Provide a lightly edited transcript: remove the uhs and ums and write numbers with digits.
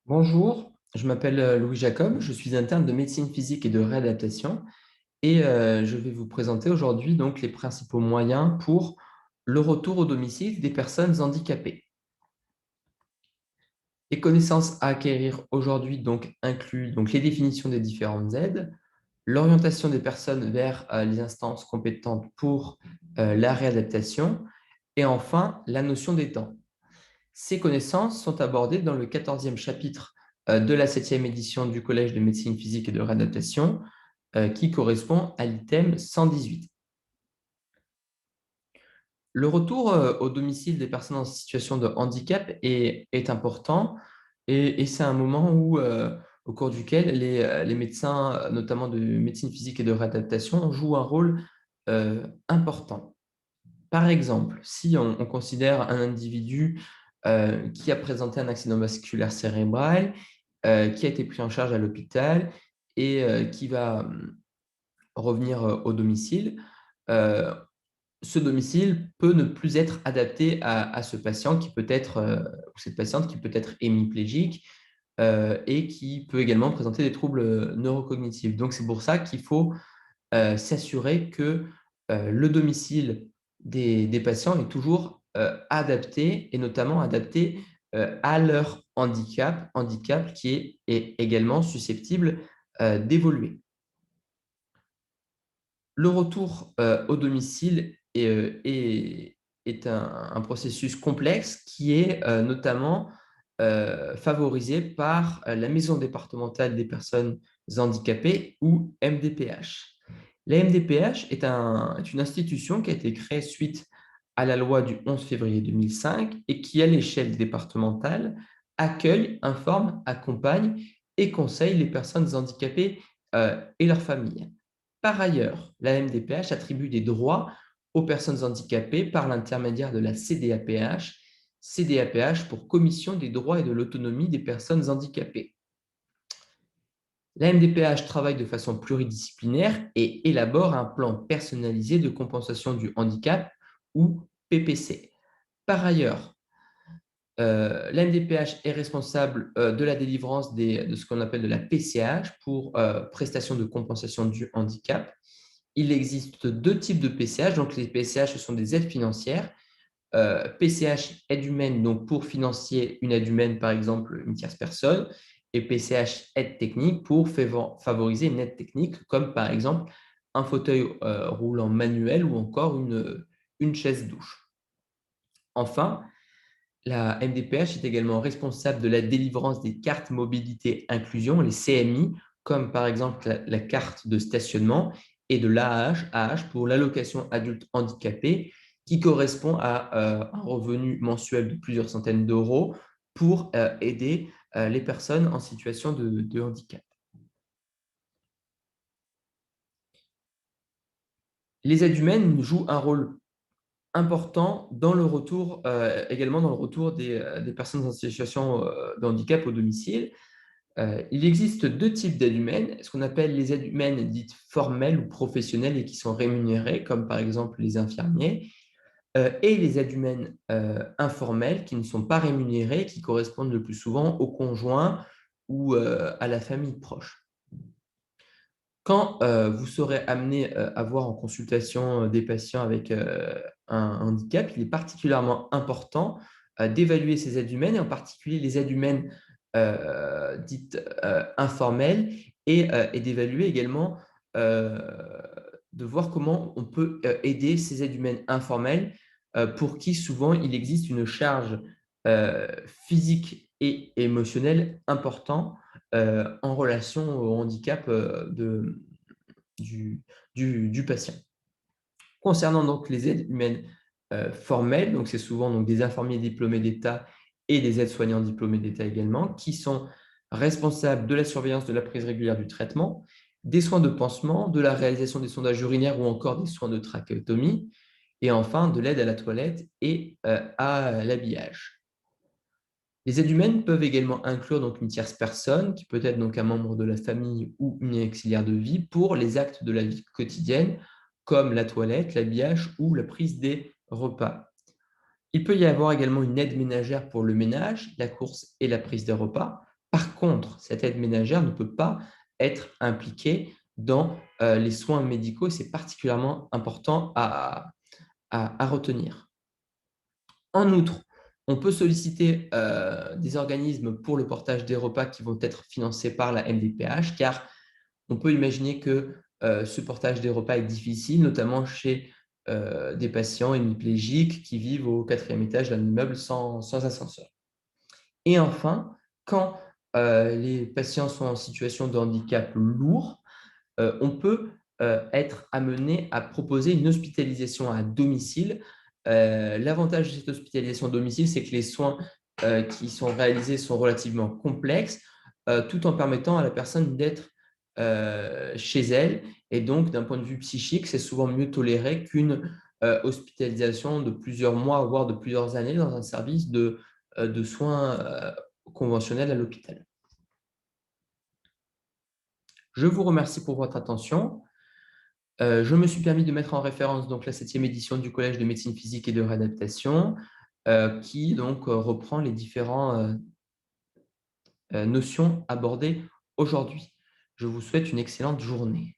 Bonjour, je m'appelle Louis Jacob, je suis interne de médecine physique et de réadaptation je vais vous présenter aujourd'hui donc les principaux moyens pour le retour au domicile des personnes handicapées. Les connaissances à acquérir aujourd'hui donc incluent donc les définitions des différentes aides, l'orientation des personnes vers les instances compétentes pour la réadaptation et enfin la notion des temps. Ces connaissances sont abordées dans le 14e chapitre de la 7e édition du Collège de médecine physique et de réadaptation, qui correspond à l'item 118. Le retour au domicile des personnes en situation de handicap est important et c'est un moment au cours duquel les médecins, notamment de médecine physique et de réadaptation, jouent un rôle important. Par exemple, si on considère un individu qui a présenté un accident vasculaire cérébral, qui a été pris en charge à l'hôpital qui va revenir au domicile, euh, ce domicile peut ne plus être adapté à ce patient qui peut être, ou cette patiente qui peut être hémiplégique et qui peut également présenter des troubles neurocognitifs. Donc, c'est pour ça qu'il faut s'assurer que le domicile des patients est toujours adapté et notamment adapté à leur handicap est également susceptible d'évoluer. Le retour au domicile est un processus complexe qui est notamment favorisé par la Maison départementale des personnes handicapées ou MDPH. La MDPH est une institution qui a été créée suite à la loi du 11 février 2005 et qui, à l'échelle départementale, accueille, informe, accompagne et conseille les personnes handicapées et leurs familles. Par ailleurs, la MDPH attribue des droits aux personnes handicapées par l'intermédiaire de la CDAPH, CDAPH pour Commission des droits et de l'autonomie des personnes handicapées. La MDPH travaille de façon pluridisciplinaire et élabore un plan personnalisé de compensation du handicap ou PPC. Par ailleurs, la MDPH est responsable de la délivrance de ce qu'on appelle de la PCH pour prestation de compensation du handicap. Il existe deux types de PCH. Donc, les PCH, ce sont des aides financières. PCH aide humaine, donc pour financer une aide humaine, par exemple, une tierce personne. Et PCH aide technique pour favoriser une aide technique, comme par exemple un fauteuil roulant manuel ou encore une chaise douche. Enfin, la MDPH est également responsable de la délivrance des cartes mobilité inclusion, les CMI, comme par exemple la carte de stationnement, et de l'AAH pour l'allocation adulte handicapé, qui correspond à un revenu mensuel de plusieurs centaines d'euros pour aider les personnes en situation de handicap. Les aides humaines jouent un rôle important dans le retour, également dans le retour des personnes en situation de handicap au domicile. Il existe deux types d'aides humaines, ce qu'on appelle les aides humaines dites formelles ou professionnelles et qui sont rémunérées, comme par exemple les infirmiers, et les aides humaines informelles qui ne sont pas rémunérées, qui correspondent le plus souvent au conjoint ou à la famille proche. Quand vous serez amené à voir en consultation des patients avec un handicap, il est particulièrement important d'évaluer ces aides humaines, et en particulier les aides humaines dites informelles, et d'évaluer également, euh, de voir comment on peut aider ces aides humaines informelles pour qui souvent il existe une charge euh, physique et émotionnelle importante en relation au handicap du, du patient. Concernant donc les aides humaines formelles, donc c'est souvent donc des infirmiers diplômés d'État et des aides-soignants diplômés d'État également, qui sont responsables de la surveillance de la prise régulière du traitement, des soins de pansement, de la réalisation des sondages urinaires ou encore des soins de trachéotomie, et enfin de l'aide à la toilette et à l'habillage. Les aides humaines peuvent également inclure donc une tierce personne, qui peut être donc un membre de la famille ou une auxiliaire de vie, pour les actes de la vie quotidienne, comme la toilette, l'habillage ou la prise des repas. Il peut y avoir également une aide ménagère pour le ménage, la course et la prise des repas, Par contre, cette aide ménagère ne peut pas être impliquée dans les soins médicaux et c'est particulièrement important à retenir. En outre, on peut solliciter des organismes pour le portage des repas qui vont être financés par la MDPH, car on peut imaginer que ce portage des repas est difficile, notamment chez des patients hémiplégiques qui vivent au quatrième étage d'un immeuble sans ascenseur. Et enfin, quand les patients sont en situation de handicap lourd, on peut être amené à proposer une hospitalisation à domicile. L'avantage de cette hospitalisation à domicile, c'est que les soins qui sont réalisés sont relativement complexes, tout en permettant à la personne d'être chez elle. Et donc, d'un point de vue psychique, c'est souvent mieux toléré qu'une hospitalisation de plusieurs mois, voire de plusieurs années dans un service de soins conventionnels à l'hôpital. Je vous remercie pour votre attention. Je me suis permis de mettre en référence donc la 7e édition du Collège de médecine physique et de réadaptation, qui donc reprend les différentes notions abordées aujourd'hui. Je vous souhaite une excellente journée.